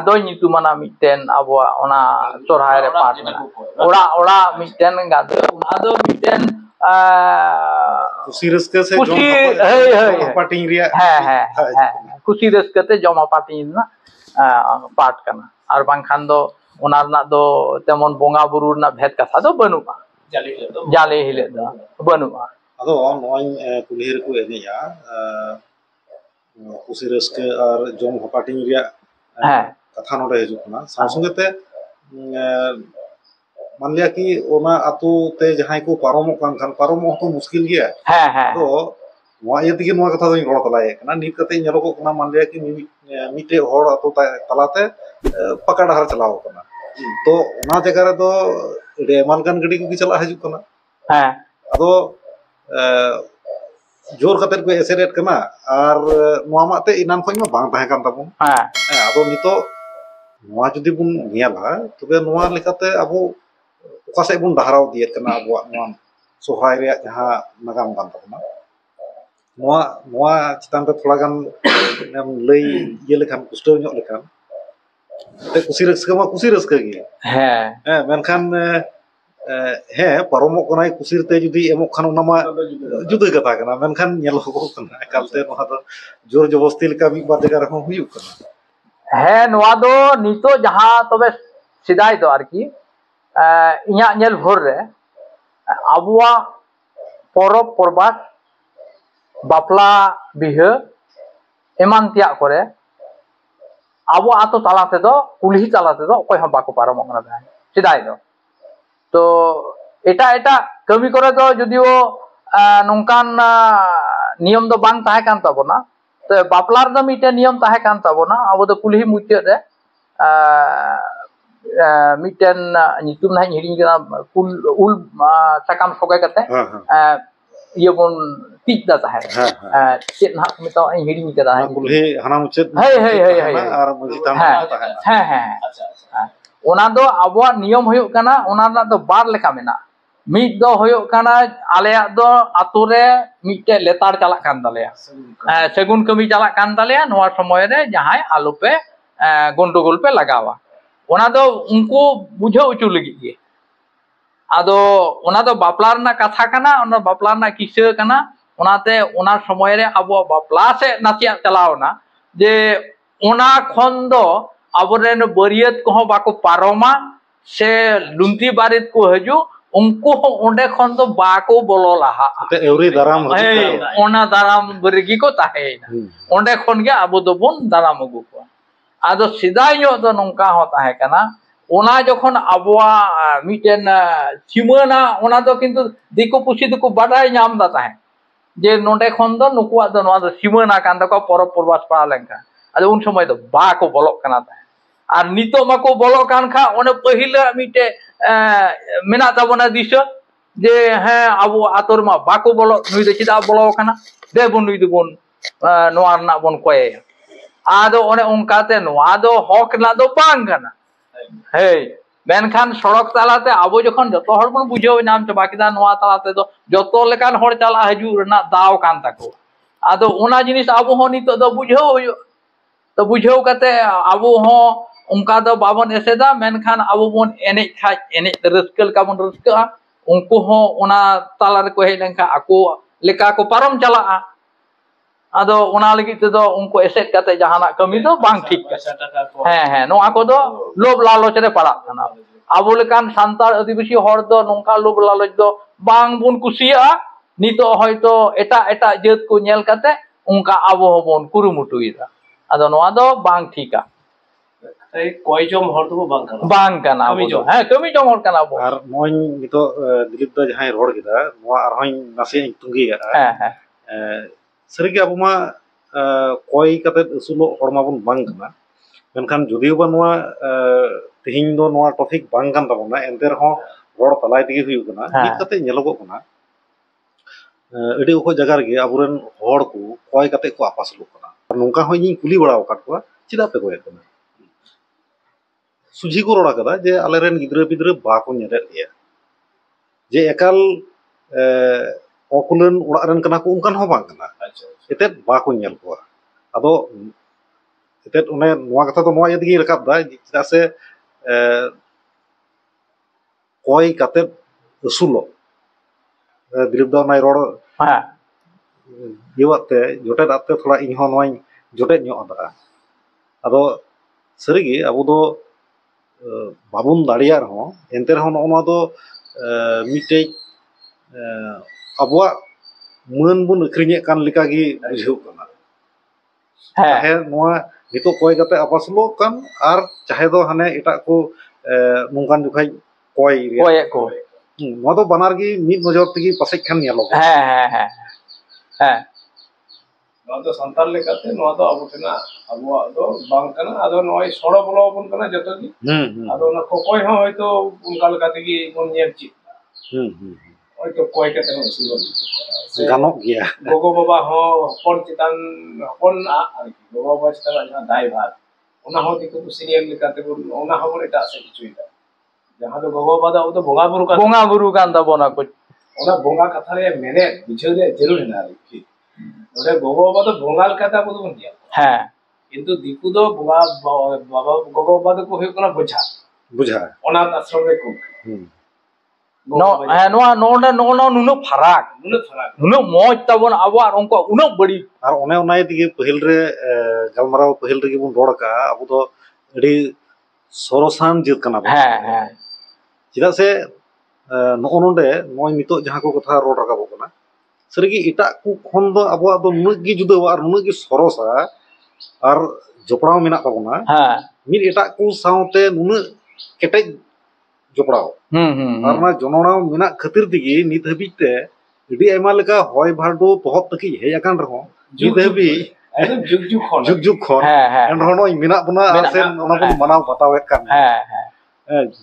ᱫᱚ ᱧᱩᱛᱩᱢᱟᱱᱟᱜ ᱢᱤᱫᱴᱮᱱ ᱟᱵᱚᱣᱟᱜ ᱚᱱᱟ ᱥᱚᱨᱦᱟᱭ ᱨᱮ ᱯᱟᱴ ᱢᱮᱱᱟᱜᱼᱟ ᱚᱲᱟᱜ ᱢᱤᱫᱴᱮᱱ ᱜᱟᱫᱚ ᱚᱱᱟ ᱫᱚ ᱢᱤᱫᱴᱮᱱ ᱠᱩᱥᱤ ᱨᱟᱹᱥᱠᱟᱹ ᱥᱮ ᱡᱚᱢ ᱦᱟᱯᱟᱴᱤᱧ ᱨᱮᱭᱟᱜ ᱠᱩᱥᱤ ᱨᱟᱹᱥᱠᱟᱹ ᱛᱮ ᱡᱚᱢ ᱦᱟᱯᱟᱴᱤᱧ ᱨᱮᱱᱟᱜ ᱯᱟᱴ ᱠᱟᱱᱟ ᱟᱨ ᱵᱟᱝᱠᱷᱟᱱ ᱫᱚ ᱚᱱᱟ ᱨᱮᱱᱟᱜ ᱫᱚ ᱛᱮᱢᱚᱱ ᱵᱚᱸᱜᱟ ᱵᱩᱨᱩ ᱨᱮᱱᱟᱜ ᱵᱷᱮᱫ ᱠᱟᱛᱷᱟ ᱫᱚ ᱵᱟᱹᱱᱩᱜᱼᱟ ᱡᱟᱞᱮ ᱦᱤᱞᱳᱜ ᱫᱚ ᱵᱟᱹᱱᱩᱜᱼᱟ ᱟᱫᱚ ᱱᱚᱜᱼᱚᱭ ᱠᱩᱞᱦᱤ ᱨᱮᱠᱚ ᱮᱱᱮᱡᱼᱟ ᱠᱩᱥᱤ ᱨᱟᱹᱥᱠᱟᱹ ᱟᱨ ᱡᱚᱢ ᱦᱟᱯᱟᱴᱤᱧ ᱨᱮᱭᱟᱜ ᱠᱟᱛᱷᱟ ᱱᱚᱰᱮ ᱦᱤᱡᱩᱜ ᱠᱟᱱᱟ ᱥᱟᱶ ᱥᱚᱸᱜᱮ ᱛᱮ मानलिया कि ओना आतु ते जहां को पारमोक कान खान पारमोक तो मुश्किल गया तो नवा ये तिगे नवा कथा दोኝ रड़ तलाय कना नित कते ñelogo कना मानलिया कि मिटे हर आतु तलाते पका डहर चलाव कना तो ओना जगह रे दो रेमान कान गडी को चला हजू कना अदो जोर कते को एसेरेट कना आर नवा माते इनान खोज मा बांग ताहे कान ताबो अदो नितो नवा जुदी बुन नेला तबे नवा लेकाते अबो ओकासे बुन दाहराव दिए कना अबो नवा सोहाय रे जहां नागाम कान ताबना नवा नवा चितान रे थोड़ा गान लई ये लेखान पुष्टव ᱧᱚᱜ लेखान ते कुसी रस्का गे मेनखान पारमोक कनाय कुसी रे जुदी एमोक खान ओना मा जुदा कथा कना मेनखान ñelogo कना एकालते नवा दो जोर जबरदस्ती लेका मी बार जगह रे हुयु कना नवा दो नितो जहां तबे सिदाय दो आरकी इया ñel भोर रे आबुआ परब परबास बापला बिहा एमान तिया करे आबो आतो तालाते दो कुल्ही तालाते दो कोई हम बाको पारमोक कना सिदाय दो तो एटा एटा कमी करे दो जदिओ नोंकान नियम दो बांग ताहे कान ताबोना तो बापला रे दो मिटे नियम ताहे कान ताबोना आबो दो कुल्ही मुचाद रे मिटेन नितुम ना हिडिंग कना उल साकाम सगे कते ये बोन टिक दा ताहे चेत ना मितो हिडिंग कदा कुल्ही हाना मुचाद आर मजिताम ताहे ओना दो आबो नियम होयो कना ओना ना दो बार लेखा मेना मिट दो होयो कना आलेया दो आतु रे मिटे लेतार चला कान दालेया सेगुन कमी चला कान दालेया नोआ समय रे जहाय आलु पे गंडगोल पे लगावा ओना दो उनको बुझाव उचु लगी गे आदो ओना दो बापला रना कथा कना ओना बापला रना किस्सा कना ओनाते ओना समय रे आबो बापला से नासिया चलावना जे ओना खन दो आबोरेन बरियत को बाको पारोमा से लुंती बारित को हजू उनको ओंडे खन दो बाको बोलो लाहा एवरी दाराम ओना दाराम बरगी को ताहेना ओंडे खन गे आबो दो बोन दाराम अगु को आदो सिदाय ᱧᱚᱜ दो नोंका हो ताहे कना ओना जखन आबोआ मिटेन सीमाना ओना दो किंतु दिको पुसी दको बाडाय नाम दा ताहे जे नोंडे खन दो नुकुआ दो नोआ दो सीमाना कान दको परब परबास पा लेंका आदो उन समय दो बाको बोलक कना ताहे आर नितो माको बोलो कान खा ओने पहिला मिटे मेना ताबोना दिशा जे आबो आतोर मा बाको बोलो नुई दे चिदा बोलो काना दे बोन नुई दबोन नोआ रना बोन कोय आदो ओने उनकाते नोआ दो हक ना दो बांग काना मेनखान सड़क तालाते आबो जखन जतो हर बन बुझाव नाम चबा किदा नोआ तालाते दो जतो लेकान हर चला हजू रना दाव कान ताको आदो ओना जिनिस आबो हो नितो दो बुझाव होयो तो बुझाव कते आबो हो उनका दो बाबन एसेदा मेनखान आबो बोन एने खाज एने रस्कल का बोन रस्का उनको हो ओना ताला रे को हे लेंका आको लेका को पारम चला आदो ओना लगी ते दो उनको एसेट कते जहाना कमी दो बांग ठीक नोआ को दो लोभ लालच रे पड़ा कना आबो लेकान सांतार आदिवासी हर दो नोंका लोभ लालच दो बांग बुन कुसिया नितो हयतो एटा एटा जात को नेल कते उनका आबो होबोन कुरुमुटुइदा आदो नोआ दो बांग ठीका कोई जम हर तो बांग कना कमी जम हर कना बो आर मोय नितो दिलीप दा जहां रोड केदा नोआ आर होय नासे तुंगी सरिगे अब मा कोई कते असुलो हरमा बन बांग कना मेनखान जुदियो बा नोआ तिहिं दो नोआ टॉपिक बांग कान ताबोना एंते रहो रोड तलाय दिगे हुयु कना नित कते ñelogo कना एडी को जगह रे अबुरन हड़ को कोय कते को आपासलो कना नोंका होय नि कुली बड़ा वकाट को चिदा पे कोय कना सुझी को रोड़ा कदा जे आलेरेन गिद्रा पिद्रा बाको ñeले लिया जे एकाल ओकुलन उड़ा रन कना को उनकान हो बांग कना एते बाको ñel को आदो ᱮᱛᱮᱫ ᱚᱱᱮ ᱱᱚᱣᱟ ᱠᱟᱛᱷᱟ ᱫᱚ ᱱᱚᱣᱟ ᱤᱭᱟᱹ ᱛᱮᱜᱮ ᱨᱟᱠᱟᱵ ᱫᱟ ᱪᱮᱫᱟᱜ ᱥᱮ ᱠᱚᱭ ᱠᱟᱛᱮᱫ ᱟᱹᱥᱩᱞᱚᱜ ᱫᱤᱞᱤᱯ ᱫᱟ ᱚᱱᱟᱭ ᱨᱚᱲ ᱤᱭᱟᱹᱣᱟᱜ ᱛᱮ ᱡᱚᱴᱮᱫᱟᱜ ᱛᱮ ᱛᱷᱚᱲᱟ ᱤᱧᱦᱚᱸ ᱱᱚᱣᱟᱧ ᱡᱚᱴᱮᱫ ᱧᱚᱜ ᱟᱫᱟ ᱟᱫᱚ ᱥᱟᱹᱨᱤᱜᱮ ᱟᱵᱚ ᱫᱚ ᱵᱟᱵᱚᱱ ᱫᱟᱲᱮᱭᱟᱜ ᱨᱮᱦᱚᱸ ᱮᱱᱛᱮ ᱨᱮᱦᱚᱸ ᱱᱚᱜᱼᱚ ᱱᱚᱣᱟ ᱫᱚ ᱢᱤᱫᱴᱮᱡ ᱟᱵᱚᱣᱟᱜ ᱢᱟᱹᱱ ᱵᱚᱱ ᱟᱹᱠᱷᱨᱤᱧᱮᱫ ᱠᱟᱱ ᱞᱮᱠᱟᱜᱮ ᱵᱩᱡᱷᱟᱹᱣ ᱠᱟᱱᱟ ᱪᱟᱦᱮ ᱱᱚᱣᱟ ᱱᱤᱛᱚᱜ ᱠᱚᱭ ᱠᱟᱛᱮ ᱟᱯᱟᱥᱩᱞᱚᱜ ᱠᱟᱱ ᱟᱨ ᱪᱟᱦᱮ ᱫᱚ ᱦᱟᱱᱮ ᱮᱴᱟᱜ ᱠᱚ ᱱᱚᱝᱠᱟᱱ ᱡᱚᱠᱷᱟᱡ ᱠᱚᱭᱮᱫ ᱠᱚ ᱱᱚᱣᱟ ᱫᱚ ᱵᱟᱱᱟᱨ ᱜᱮ ᱢᱤᱫ ᱱᱚᱡᱚᱨ ᱛᱮᱜᱮ ᱯᱟᱥᱮᱡ ᱠᱷᱟᱱ ᱧᱮᱞᱚᱜᱼᱟ ᱱᱚᱣᱟ ᱫᱚ ᱥᱟᱱᱛᱟᱲ ᱞᱮᱠᱟᱛᱮ ᱱᱚᱣᱟ ᱫᱚ ᱟᱵᱚ ᱴᱷᱮᱱᱟᱜ ᱟᱵᱚᱣᱟᱜ ᱫᱚ ᱵᱟᱝ ᱠᱟᱱᱟ ᱟᱫᱚ ᱱᱚᱜᱼᱚᱭ ᱥᱚᱲᱚ ᱵᱚᱞᱚ ᱟᱵᱚᱱ ᱠᱟᱱᱟ ᱡᱚᱛᱚ ᱜᱮ ᱟᱫᱚ ᱚᱱᱟ ᱠᱚᱠᱚᱭ ᱦᱚᱸ ᱦᱚᱭᱛᱳ ᱚᱱᱠᱟ ᱞᱮᱠᱟ ᱛᱮᱜᱮ ᱵᱚᱱ ᱧᱮᱞ ᱪᱮᱫ হয়তো কয় কাতে হসিবল গানক গিয়া গোগো বাবা হপন চিতান হপন আর কি গোগো বাবা চিতান জানা দায়ভার ওনা হো দিকু সিনিয়র লেকাতে ওনা হবর এটা আছে কিছুইটা যাহা তো গোগো বাবা ও তো বঙ্গা বুরু কান তাবনা কই ওনা বঙ্গা কথা রে মেনে বুঝে রে জরুর না আর কি ওরে গোগো বাবা তো বঙ্গাল কথা বলবো না হ্যাঁ কিন্তু দিকু তো বঙ্গা বাবা গোগো বাবা তো কই কোনা বুঝা অনাথ আশ্রম রে কো नुनो फराक मौज तबन आबो उनको उनो बड़ी और ओने ओनाय दिगे पहिल रे गलमराव पहिल रे बन रोड का अब तो अड़ी सरसान जित कना चेदा से नो नोडे नय नितो जहां को कथा रोड राकाबो कना सरिगी इटा को खन दो आबो दो नुग गी जुदा और नुग गी सरसा और जपड़ाव मेना ताबोना मिर इटा को साउते नुनु केटेज जपड़ाव और ना जनोनाव मेना खातिर दिगी नित हबीते इडी आयमा लेका होय भाडो तहत तकी हेय आकान रहो नित हबी एकदम जुग खन एन रहोनो मेना बना आसेन ओना बन मनाव बतावे कान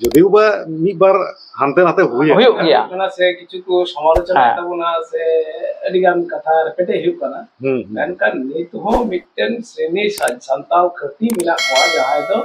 जदिव बा मी बार हानते नाते हुय गया कना से किछु को समालोचना ताबोना से अडिगान कथा पेटे हुय कना मेनकान नित हो मिटन श्रेणी संताव खती मेना को जहाय दो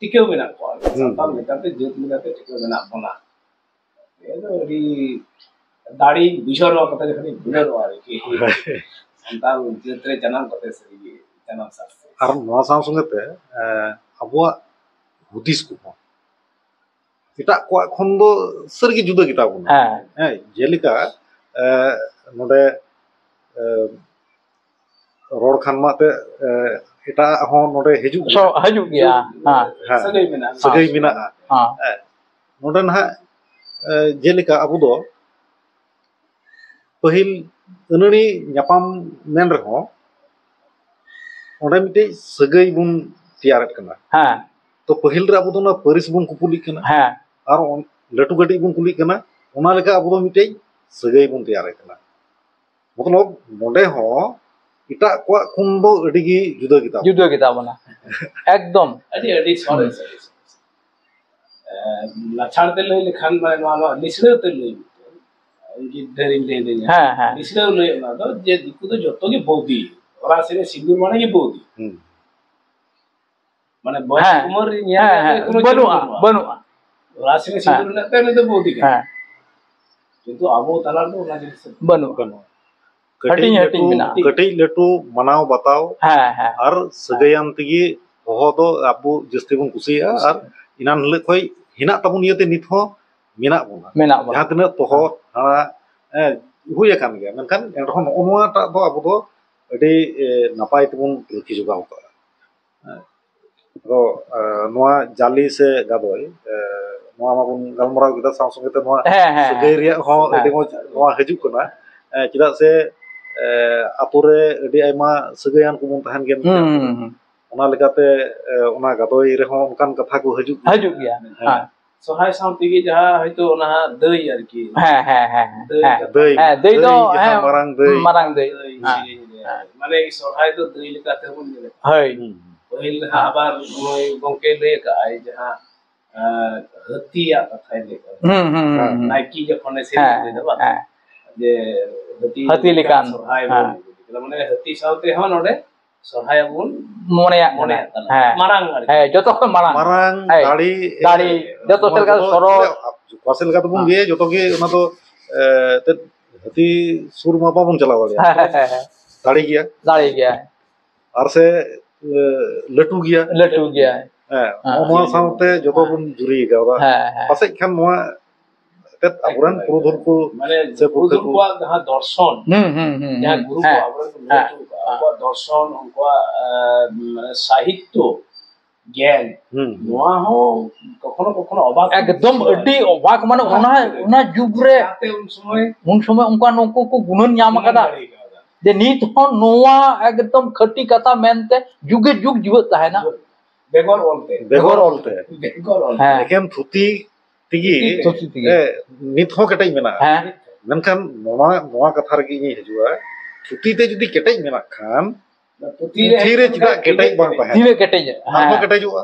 टिकेव मेना को संताल लेकाते जेत लेकाते टिकेव मेना बना ये तो री दाढ़ी बिशोर कथा जखनी बिनर वाली की संताल जेतरे जन्म कते सरी जन्म साथे और नवा साव संगते अबवा बुद्धिस को एटा को खन दो सरगी जुदा किताब है जेलिका नोडे रोड खान माते एटा हो नोडे हजू गया सगई मिना नोडे ना जेलिका अबो दो पहिल अनणी न्यापाम मेन रहो ओंडे मिटे सगई बुन तैयारत कना तो पहिल रे अबो दो ना परिस बुन कुपुली कना और लटू गटी बुन कुली कना ओना लेका अबो दो मिटे सगई बुन तैयारत कना मतलब नोडे हो इटा को खुंदो अडिगी जुदा किताब बना एकदम अडी सॉरी लाछाड़ते लई लेखान माने नवा निसड़ते लई इनकी धरिन ले दे निसड़े लई ना तो जे दिकु तो जतो की बौदी ओरा से सिंदूर माने की बौदी माने बस उमर निया बनु ओरा से सिंदूर नते ने तो बौदी का किंतु आबो तलार तो ना जिनिस बनु कटी लटू मनाव बताओ और सगयान तगी हो दो आबो जस्ती बन कुसिया और इनान हले खय हिना तबुन इयते नित हो मेना बोना जहां तना तोहो हुय कान गया मेनखान एनरहन ओनवा ता दो आबो दो अडी नापाय तबुन रखि जुगाव का तो नोआ जाली से गादोय नोआ माबुन गलमराव गिदा साव संगे ते नोआ सगय रिया हो अडी मो नोआ हजु कना चिदा से आपुरे अडी आयमा सगयान को बन तहन गेन ओना लेकाते ओना गादोय रेहो उनकान कथा को हजु गया सोहाय सामतिगी जहा हयतो ओना दई आर की दई दो मारांग दई माने सोहाय तो दई लेकाते बन गेले हय पहिल आबार गोंके ले का आय जहा हतिया कथा लेका नाइकी जखन से दे दबा जे हती लेकान सोहाय माने हती साउते हो नोडे सोहाय बुन मोने मारांग जतो को मारांग दाड़ी जतो सेलका सरो पासेल का तो बुन गे जतो के ओना तो हती सुर मा बाबुन चला वाले दाड़ी गया और से लटू गया नोआ साउते जतो बन जुरी गावदा पासे खान नोआ तेत अबरन पुरुधुल को माने से पुरुधुल को जहां दर्शन जहां गुरु को अबरन को दर्शन उनको माने साहित्य ज्ञान नोआ हो कखनो कखनो अबाक एकदम अड्डी अबाक माने उना जुग रे उन समय उनका नको को गुणन ᱧᱟᱢ कदा जे नीत हो नोआ एकदम खटी कथा मेनते जुगे जुग जीवत ताहेना बेगोर ओलते एकेन थुती तिगी नीत हो केटej मेना मेनखान नोआ कथा रगी नी हजुआ थुती ते जुदी केटej मेना खान थुती रे चिदा केटej बांग ताहे धीरे केटej हां केटejुआ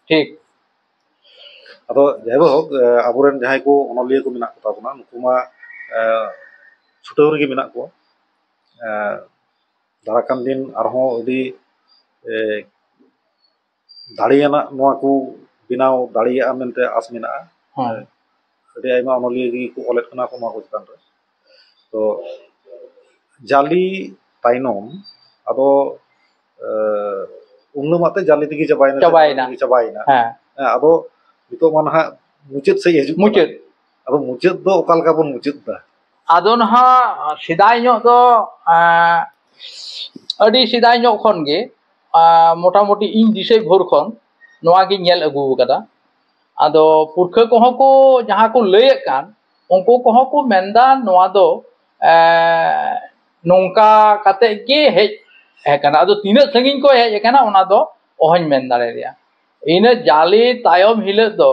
ठीक अदो जेबो अबुरन जहाय को अनलिया को मेना कता बना नुकुमा छुटाव रगी मेना को दाराकान दिन आरहो अदी दाड़ियाना नोआ को बिनाव दाड़िया मेनते आस मेना अदी आइमा अनलिया गी को ओलेट कना को नोआ को चितान रे तो जाली ताइनोम अदो उन्नो माते जाली तिगी चबाइना अदो नितो मानहा मुचित से हजू मुचित अदो मुचित दो ओकालका बन मुचित दा आदो नहा सिदाय ᱧᱚᱜ दो अडी सिदाय ᱧᱚᱜ खन गे मोटा मोटी इन दिसै भोर खन नोआ गे नेल अगु कदा आदो पुरखा को को जहां को लय कान उनको को को मेंदा नोआ दो नोंका काते गे हेज हेकना आदो तिना संगिन को हेज हेकना ओना दो ओहन मेन दारे रिया इना जाली तायम हिले दो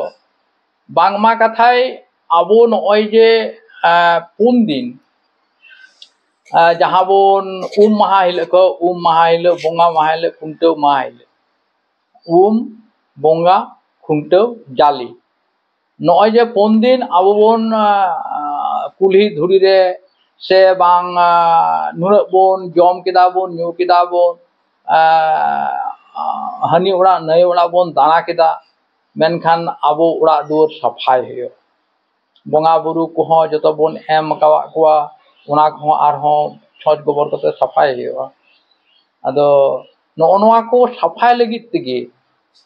बांगमा कथाय आबो नय जे पुन दिन जहां बोन महा हिले को महा हिले बोंगा महा हिले खुंटो महा हिले बोंगा खुंटो जाली नय जे पुन दिन आबो बोन कुल्ही धुरी रे से बांग नुना बोन जम केदा बोन न्यू केदा बोन हानि उड़ा नय उड़ा बोन दाना केदा मेनखान आबो उड़ा दुर सफाई हो बोंगा बुरु को जो बोन एम कावा कुआ उना को आरहो छज गोबर कते सफाई हो अदो नोआ को सफाई लगित तिगे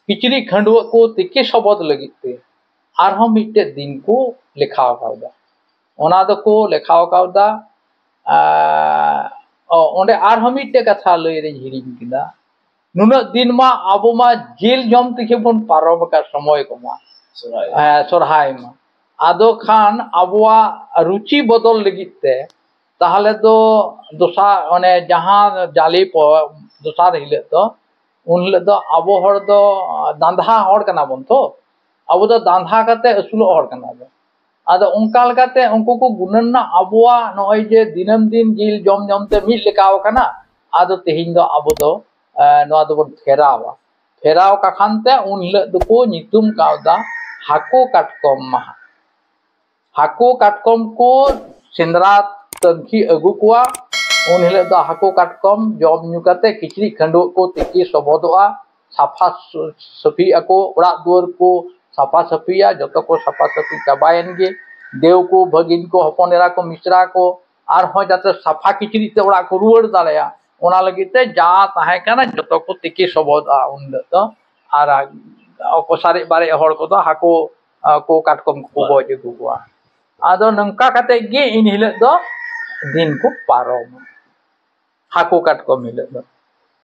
किचरी खंडुआ को तिके सबद लगित ते आरहो मिटे दिन को लेखाव कावदा ओना दो को लेखाव कावदा ओंडे आरहो मिटे कथा लय रे हिरिन किदा नुना दिन मा आबो मा जेल जम तिके बोन पारम का समय को मा सोरहाय मा आदो खान आबुआ रुचि बदल लगिते ताहले दो दोसा ओने जहां जाली प दोसार हिले तो उन हिले दो आबो हर दो दांधा हर कना बन तो आबो दो दांधा कते असुलो हर कना दो आदो उनका लगाते उनको को गुणना आबुआ नय जे दिनम दिन जिल जम जमते मिल लेकाव कना आदो तेहिन दो आबो दो नोआ दो फेराव का खानते उन हिले दो को नितुम कावदा हाको काटकम महा हाको काटकम को सेंद्रा तंखी अगु कुआ उन हिले दा हाको काटकम जॉब न्यू करते किचरी खंडो को तिकी सबोदोआ साफा सफी अको उड़ा दुआर को साफा सफिया जतो को साफा सफी चबायन गे देव को भगिन को हपनेरा को मिश्रा को आर हो जाते साफा किचरी ते उड़ा को रुवर दालया ओना लगिते जा ताहे काना जतो को तिकी सबोदा उन दो आर को सारे बारे हड़ को दो हाको को काटकम को गज अगु कुआ आदो नंका कते गे इन हिले दो दिन को पारो हाको काटकम हिले दो